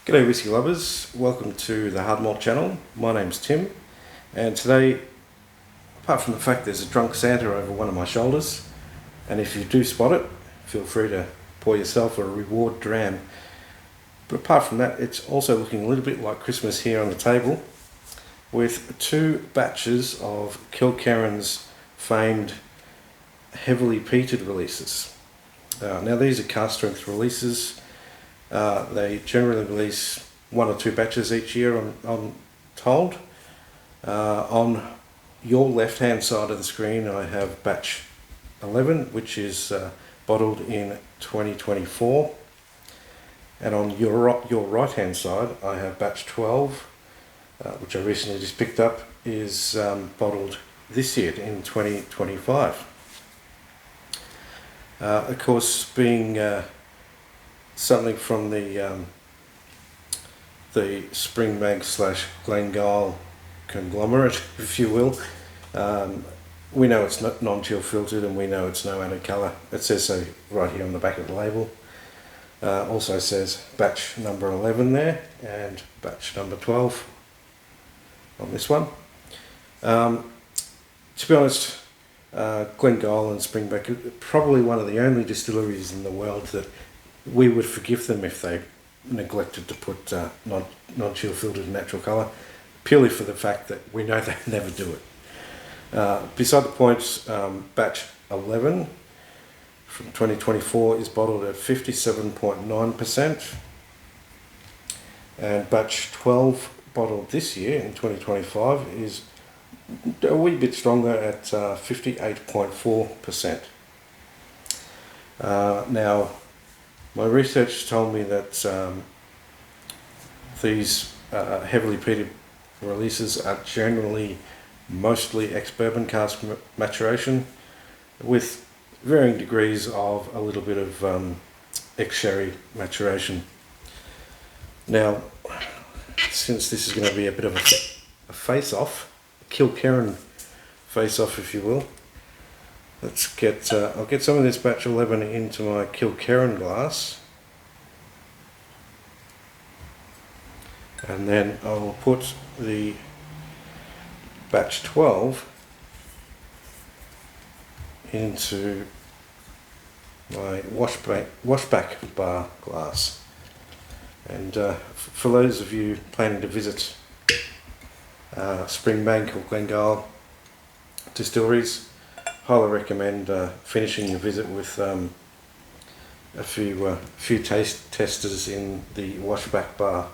G'day whiskey lovers, welcome to the Hard Malt channel. My name's Tim, and today, apart from the fact there's a drunk Santa over one of my shoulders, and if you do spot it, feel free to pour yourself a reward dram. But apart from that, it's also looking a little bit like Christmas here on the table, with two batches of Kilkerran's famed heavily peated releases. Now these are cask strength releases. They generally release one or two batches each year, I'm told. On your left hand side of the screen I have batch 11, which is bottled in 2024, and on your right hand side I have batch 12, which I recently just picked up, is bottled this year in 2025. Of course, being something from the Springbank / Glengyle conglomerate, if you will. We know it's not non-chill filtered, and we know it's no added colour. It says so right here on the back of the label. Also says batch number 11 there, and batch number 12 on this one. To be honest, Glengyle and Springbank are probably one of the only distilleries in the world that we would forgive them if they neglected to put non-chill filtered natural colour, purely for the fact that we know they never do it. Beside the point, batch 11 from 2024 is bottled at 57.9%, and batch 12 bottled this year in 2025 is a wee bit stronger at 58.4%. Now, my research told me that these heavily peated releases are generally mostly ex-bourbon cask maturation, with varying degrees of a little bit of ex-sherry maturation. Now, since this is going to be a bit of a face-off, a Kilkerran face-off if you will, let's get, I'll get some of this batch 11 into my Kilkerran glass, and then I will put the batch 12 into my washback bar glass. And for those of you planning to visit Springbank or Glengyle distilleries, highly recommend finishing your visit with a few taste testers in the washback bar.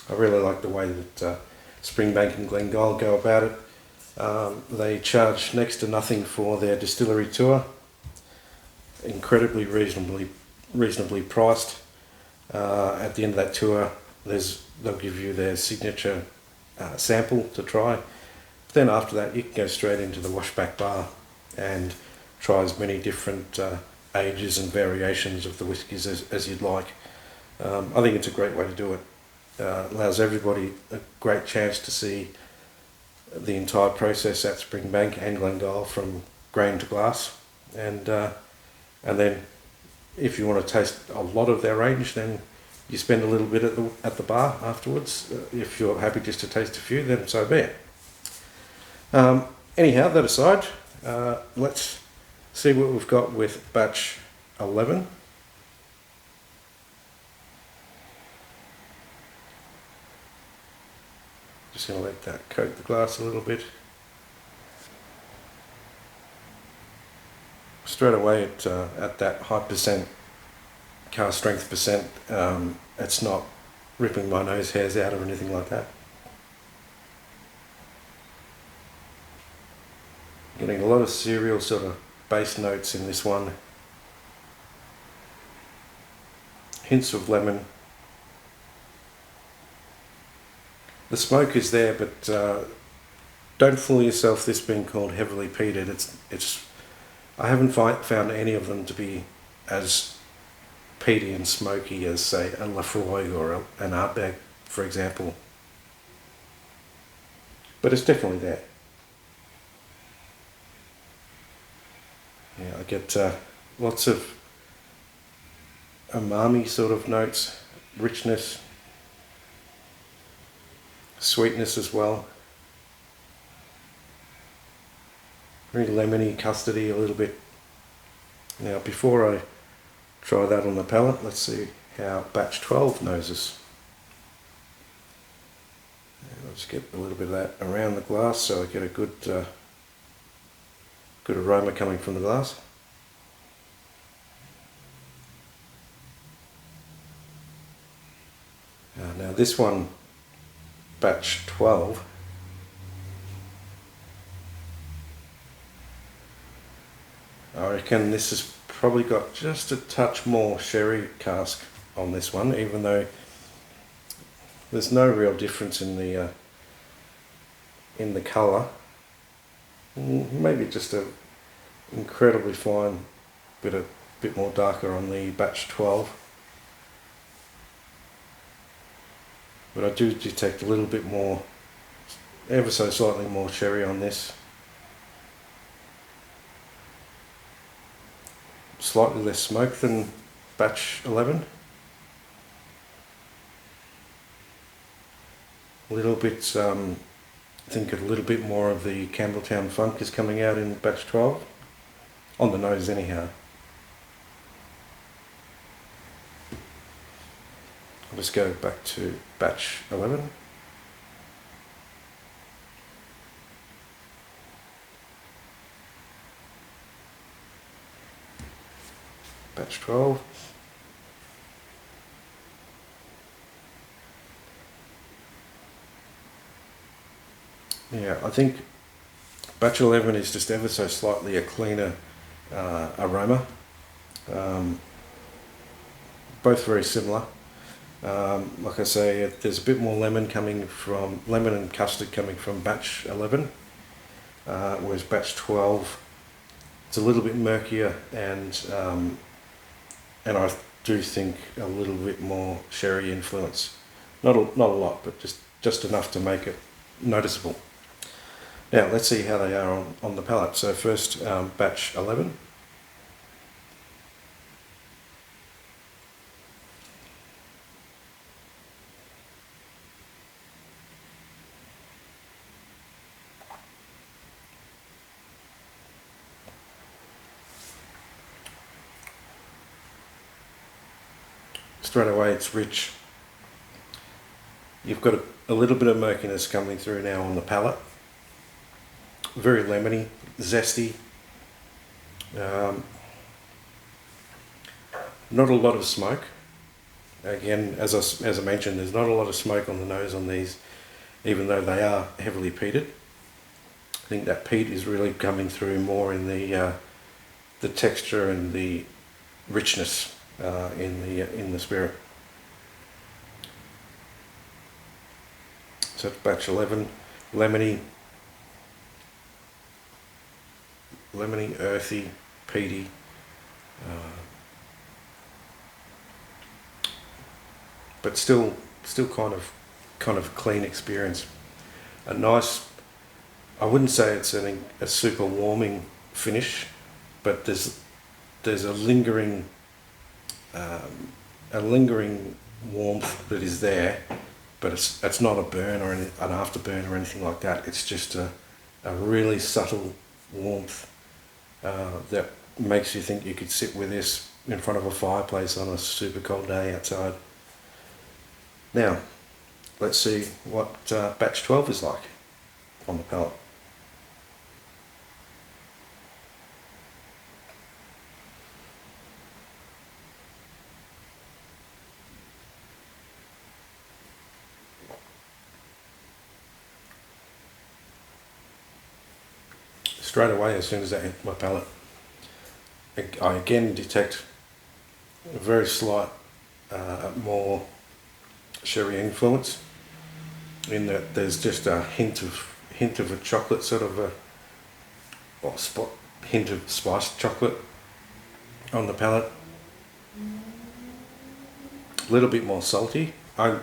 I really like the way that Springbank and Glengyle go about it. They charge next to nothing for their distillery tour, incredibly reasonably priced. At the end of that tour, they'll give you their signature sample to try. Then after that, you can go straight into the washback bar and try as many different ages and variations of the whiskies as you'd like. I think it's a great way to do it. Allows everybody a great chance to see the entire process at Springbank and Glengyle from grain to glass, and then if you want to taste a lot of their range, then you spend a little bit at the bar afterwards. If you're happy just to taste a few, then so be it. Anyhow, that aside, let's see what we've got with batch 11. Just going to let that coat the glass a little bit. Straight away at that high percent, cask strength percent, it's not ripping my nose hairs out or anything like that. Getting a lot of cereal sort of base notes in this one. Hints of lemon. The smoke is there, but don't fool yourself. This being called heavily peated, it's. I haven't found any of them to be as peaty and smoky as, say, a Lafroig or an Ardbeg, for example. But it's definitely there. Yeah, I get lots of umami sort of notes, richness, sweetness as well. Very lemony, custardy a little bit. Now before I try that on the palate, let's see how batch 12 noses. Let's get a little bit of that around the glass so I get a good good aroma coming from the glass. Now this one, batch 12, I reckon this has probably got just a touch more sherry cask on this one, even though there's no real difference in the colour. Maybe just a incredibly fine bit more darker on the batch 12. But I do detect a little bit more, ever so slightly more sherry on this. Slightly less smoke than batch 11. A little bit, I think a little bit more of the Campbelltown funk is coming out in batch 12. On the nose anyhow. I'll just go back to batch 11. Batch 12. Yeah, I think batch 11 is just ever so slightly a cleaner aroma. Both very similar. Like I say, there's a bit more lemon and custard coming from batch 11, whereas batch 12, it's a little bit murkier and I do think a little bit more sherry influence. Not a lot, but just enough to make it noticeable. Now let's see how they are on the palate. So first, batch 11. Straight away it's rich. You've got a little bit of murkiness coming through now on the palate. Very lemony, zesty. Not a lot of smoke. Again, as I mentioned, there's not a lot of smoke on the nose on these, even though they are heavily peated. I think that peat is really coming through more in the texture and the richness in the spirit. So it's batch 11, lemony, earthy, peaty. But still kind of clean experience. A nice, I wouldn't say it's a super warming finish, but there's a lingering warmth that is there, but it's not a burn or an afterburn or anything like that. It's just a really subtle warmth that makes you think you could sit with this in front of a fireplace on a super cold day outside. Now, let's see what batch 12 is like on the palate. Straight away, as soon as that hit my palate, I again detect a very slight, more sherry influence, in that there's just a hint of a chocolate, sort of hint of spiced chocolate on the palate. A little bit more salty. I'm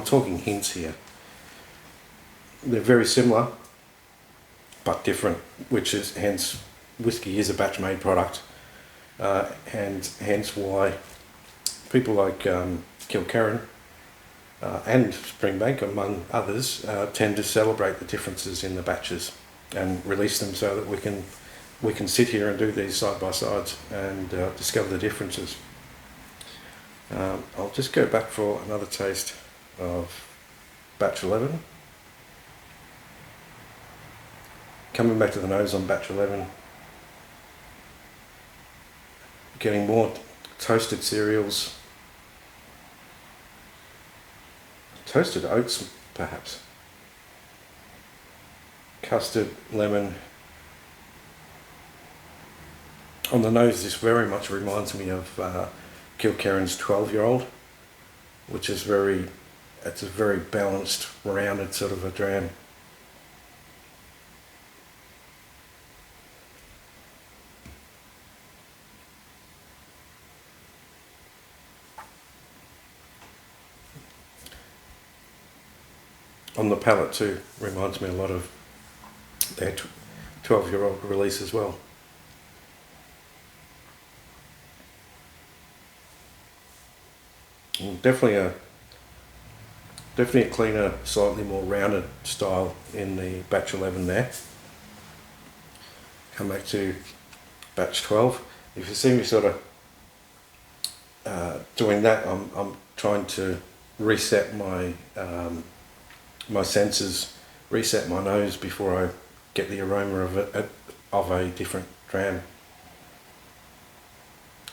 talking hints here. They're very similar, but different, which is hence whiskey is a batch made product, and hence why people like Kilkerran and Springbank, among others, tend to celebrate the differences in the batches and release them so that we can sit here and do these side by sides and discover the differences. I'll just go back for another taste of batch 11. Coming back to the nose on batch 11, getting more toasted cereals, toasted oats perhaps, custard, lemon. On the nose, this very much reminds me of Kilkerran's 12-year-old, which is it's a very balanced, rounded sort of a dram. On the palate too, reminds me a lot of their 12-year-old release as well. And definitely a cleaner, slightly more rounded style in the batch 11 there. Come back to batch 12. If you see me sort of doing that, I'm trying to reset my my senses, reset my nose before I get the aroma of a different dram.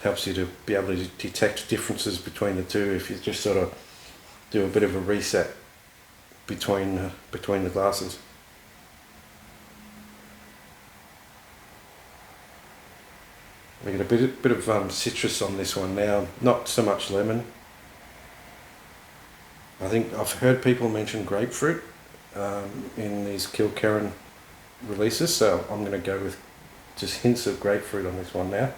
Helps you to be able to detect differences between the two if you just sort of do a bit of a reset between the glasses. We get a bit of citrus on this one now, not so much lemon. I think I've heard people mention grapefruit in these Kilkerran releases, so I'm going to go with just hints of grapefruit on this one now.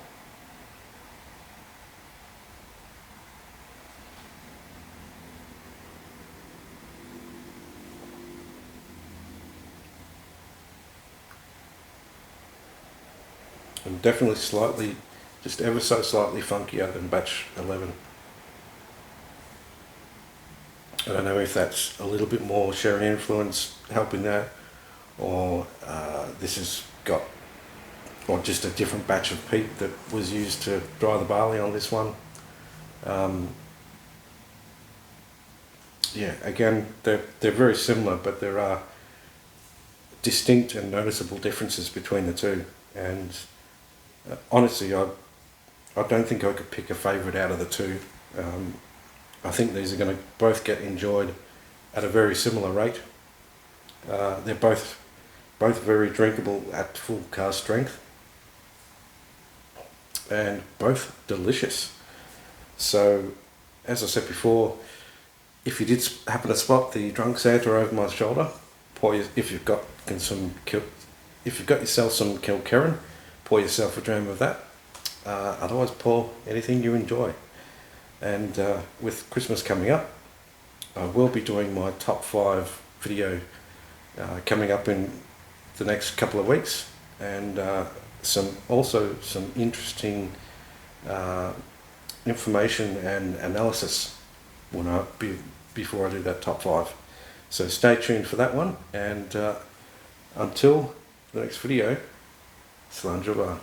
And definitely slightly, just ever so slightly funkier than batch 11. I don't know if that's a little bit more sherry influence helping that, or this has got, or just a different batch of peat that was used to dry the barley on this one. Yeah, again, they're very similar, but there are distinct and noticeable differences between the two. And honestly, I don't think I could pick a favourite out of the two. I think these are going to both get enjoyed at a very similar rate. They're both very drinkable at full cask strength, and both delicious. So, as I said before, if you did happen to spot the Drunk Santa over my shoulder, if you've got yourself some Kilkerran, pour yourself a dram of that. Otherwise, pour anything you enjoy. And with Christmas coming up, I will be doing my top 5 video coming up in the next couple of weeks, and some interesting information and analysis before I do that top 5. So stay tuned for that one, and until the next video, Slàinte mhath.